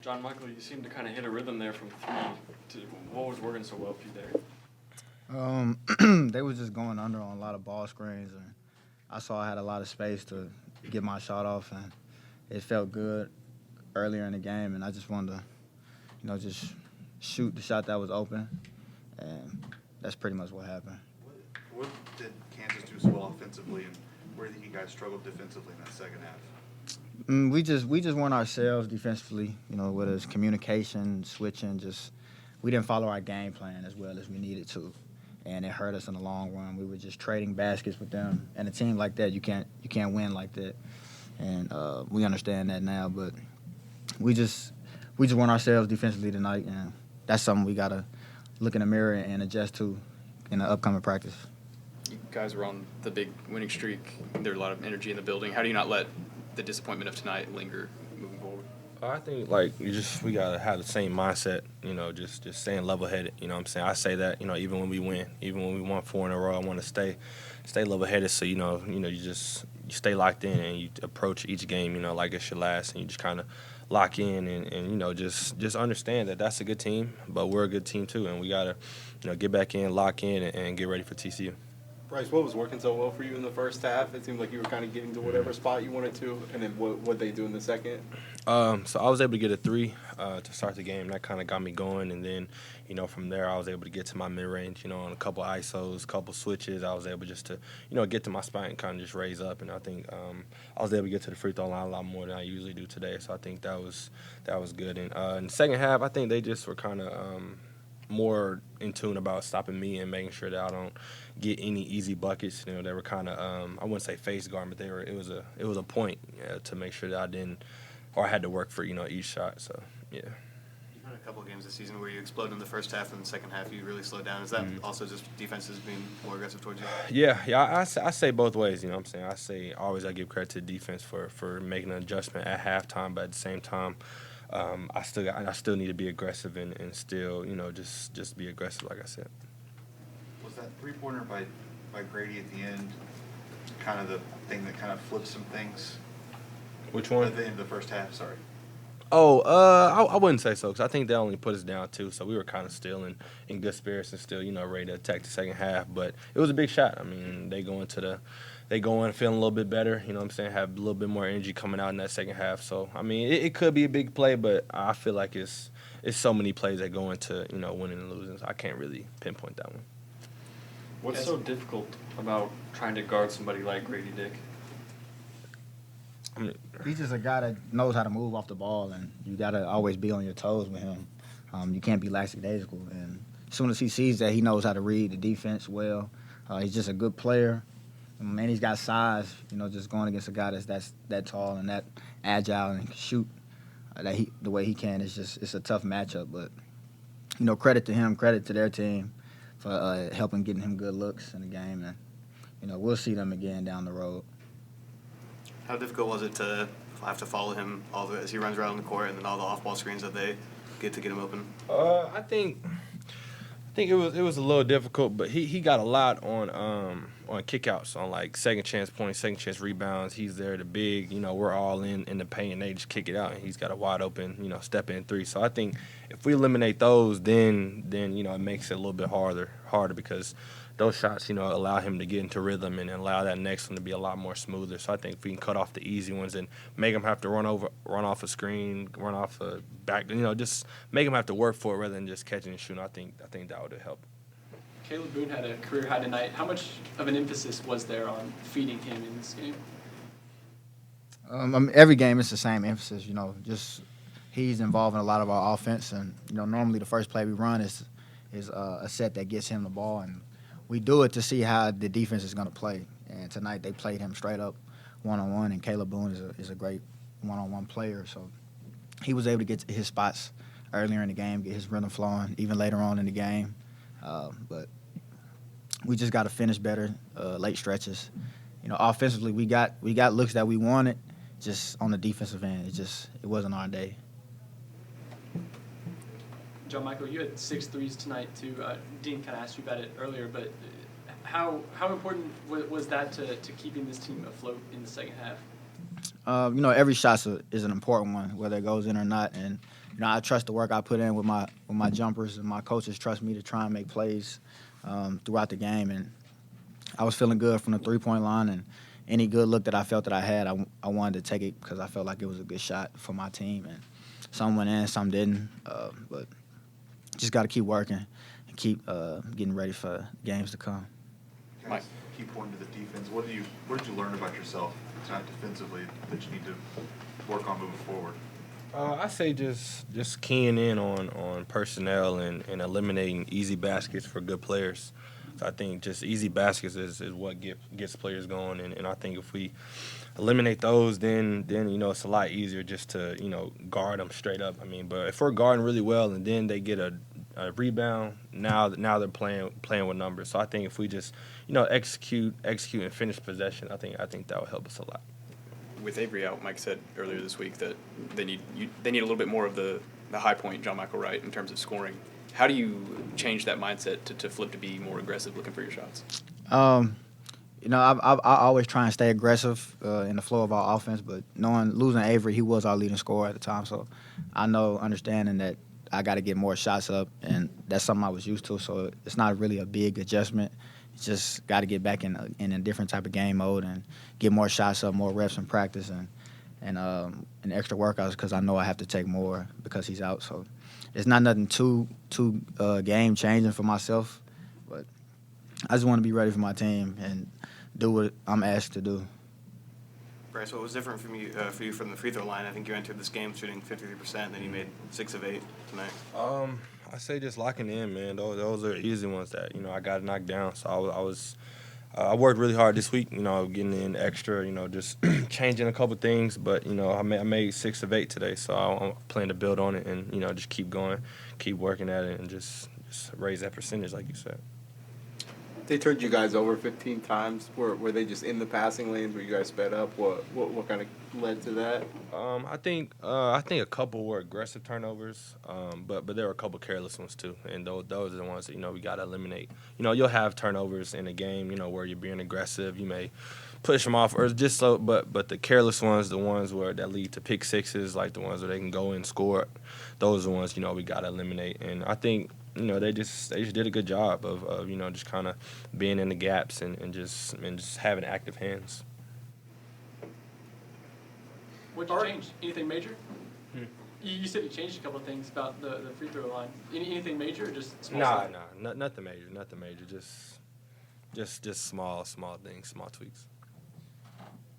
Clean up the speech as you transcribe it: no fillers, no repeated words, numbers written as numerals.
John Michael, you seem to kind of hit a rhythm there from three. What was working so well for you They was just going under on a lot of ball screens, and I saw I had a lot of space to get my shot off, and it felt good earlier in the game, and I just wanted to, just shoot the shot that was open, and that's pretty much what happened. What did Kansas do so well offensively, and where did you guys struggle defensively in that second half? We just weren't ourselves defensively, whether it's communication, switching, we didn't follow our game plan as well as we needed to, and it hurt us in the long run. We were just trading baskets with them, and a team like that, you can't win like that, and we understand that now. But we just weren't ourselves defensively tonight, and that's something we gotta look in the mirror and adjust to in the upcoming practice. You guys were on the big winning streak. There's a lot of energy in the building. How do you not let the disappointment of tonight linger moving forward? I think we gotta have the same mindset, just staying level-headed. You know what I'm saying? I say that, even when we win, even when we won 4 in a row, I want to stay level-headed. So you stay locked in and you approach each game, like it's your last, and you just kind of lock in and just understand that that's a good team, but we're a good team too, and we gotta get back in, lock in, and get ready for TCU. Bryce, what was working so well for you in the first half? It seemed like you were kind of getting to whatever spot you wanted to, and then what they do in the second? So I was able to get a 3 to start the game. That kind of got me going, and then, from there I was able to get to my mid-range, on a couple ISOs, couple switches. I was able just to, get to my spot and kind of just raise up, and I think I was able to get to the free throw line a lot more than I usually do today. So I think that was good. And in the second half, I think they just were kind of more in tune about stopping me and making sure that I don't get any easy buckets. They were kind of I wouldn't say face guard, but it was a point to make sure that I didn't, or I had to work for each shot. So yeah. You've had a couple of games this season where you explode in the first half, and the second half you really slow down. Is that also just defenses being more aggressive towards you? Yeah. I say both ways. You know what I'm saying? I give credit to the defense for making an adjustment at halftime, but at the same time, I still need to be aggressive and still, just be aggressive, like I said. Was that three-pointer by Grady at the end kind of the thing that kind of flipped some things? Which one? At the end of the first half, sorry. Oh, I wouldn't say so, because I think they only put us down 2, so we were kind of still in good spirits and still, ready to attack the second half. But it was a big shot. I mean, they go in feeling a little bit better, have a little bit more energy coming out in that second half. So, I mean, it could be a big play, but I feel like it's so many plays that go into, winning and losing. So I can't really pinpoint that one. What's so difficult about trying to guard somebody like Grady Dick? He's just a guy that knows how to move off the ball, and you got to always be on your toes with him. You can't be lackadaisical. And as soon as he sees that, he knows how to read the defense well. He's just a good player. Man, he's got size, just going against a guy that's that tall and that agile and can shoot the way he can. It's a tough matchup. But, credit to him, credit to their team for helping getting him good looks in the game. And, we'll see them again down the road. How difficult was it to have to follow him as he runs around the court, and then all the off-ball screens that they get him open? I think it was a little difficult, but he got a lot on kickouts, on like second chance points, second chance rebounds. He's there, the big, we're all in the paint, and they just kick it out, and he's got a wide open, step in 3. So I think if we eliminate those, then it makes it a little bit harder because those shots, allow him to get into rhythm and allow that next one to be a lot more smoother. So I think if we can cut off the easy ones and make him have to run off a screen, run off a back, just make him have to work for it rather than just catching and shooting. I think that would help. Caleb Boone had a career high tonight. How much of an emphasis was there on feeding him in this game? Every game it's the same emphasis. Just he's involved in a lot of our offense, and normally the first play we run is a set that gets him the ball, and we do it to see how the defense is going to play. And tonight they played him straight up one-on-one, and Caleb Boone is a great one-on-one player. So he was able to get to his spots earlier in the game, get his rhythm flowing, even later on in the game. But we just got to finish better late stretches. Offensively we got looks that we wanted, just on the defensive end. It wasn't our day. John Michael, you had 6 threes tonight too. Dean kind of asked you about it earlier, but how important was that to keeping this team afloat in the second half? Every shot is an important one, whether it goes in or not. And I trust the work I put in with my jumpers, and my coaches trust me to try and make plays throughout the game. And I was feeling good from the three-point line, and any good look that I felt that I had, I wanted to take it because I felt like it was a good shot for my team. And some went in, some didn't. But just got to keep working and keep getting ready for games to come. Guys, keep pointing to the defense. What did you learn about yourself tonight defensively that you need to work on moving forward? I say just keying in on personnel and eliminating easy baskets for good players. So I think just easy baskets is what gets players going, and I think if we eliminate those, then it's a lot easier just to guard them straight up. I mean, but if we're guarding really well and then they get a rebound, now they're playing with numbers. So I think if we just execute and finish possession, I think that would help us a lot. With Avery out, Mike said earlier this week that they need a little bit more of the high point John Michael Wright in terms of scoring. How do you change that mindset to flip to be more aggressive looking for your shots? I always try and stay aggressive in the flow of our offense, but losing Avery, he was our leading scorer at the time, so I understanding that I got to get more shots up, and that's something I was used to, so it's not really a big adjustment. It's just got to get back in a different type of game mode and get more shots up, more reps in practice, and extra workouts because I know I have to take more because he's out. So it's not nothing too game changing for myself, but I just want to be ready for my team and do what I'm asked to do. Bryce, what was different for you from the free throw line? I think you entered this game shooting 53%, and then you made 6 of 8 tonight. I say just locking in, man. Those are easy ones that I got knocked down. So I worked really hard this week. Getting in extra. Just changing a couple things. But I made 6 of 8 today. So I'm planning to build on it and just keep going, keep working at it, and just raise that percentage, like you said. They turned you guys over 15 times. Were they just in the passing lanes where you guys sped up? What kind of led to that? I think a couple were aggressive turnovers, but there were a couple careless ones too, and those are the ones that we got to eliminate. You'll have turnovers in a game, where you're being aggressive. You may push them off, or just so. But the careless ones, the ones that lead to pick sixes, like the ones where they can go and score, those are the ones we got to eliminate. And I think they just did a good job of just kind of being in the gaps and just having active hands. What'd you change? Anything major? You said you changed a couple of things about the free throw line. Anything major or just small stuff? Nothing major. Just small things, small tweaks.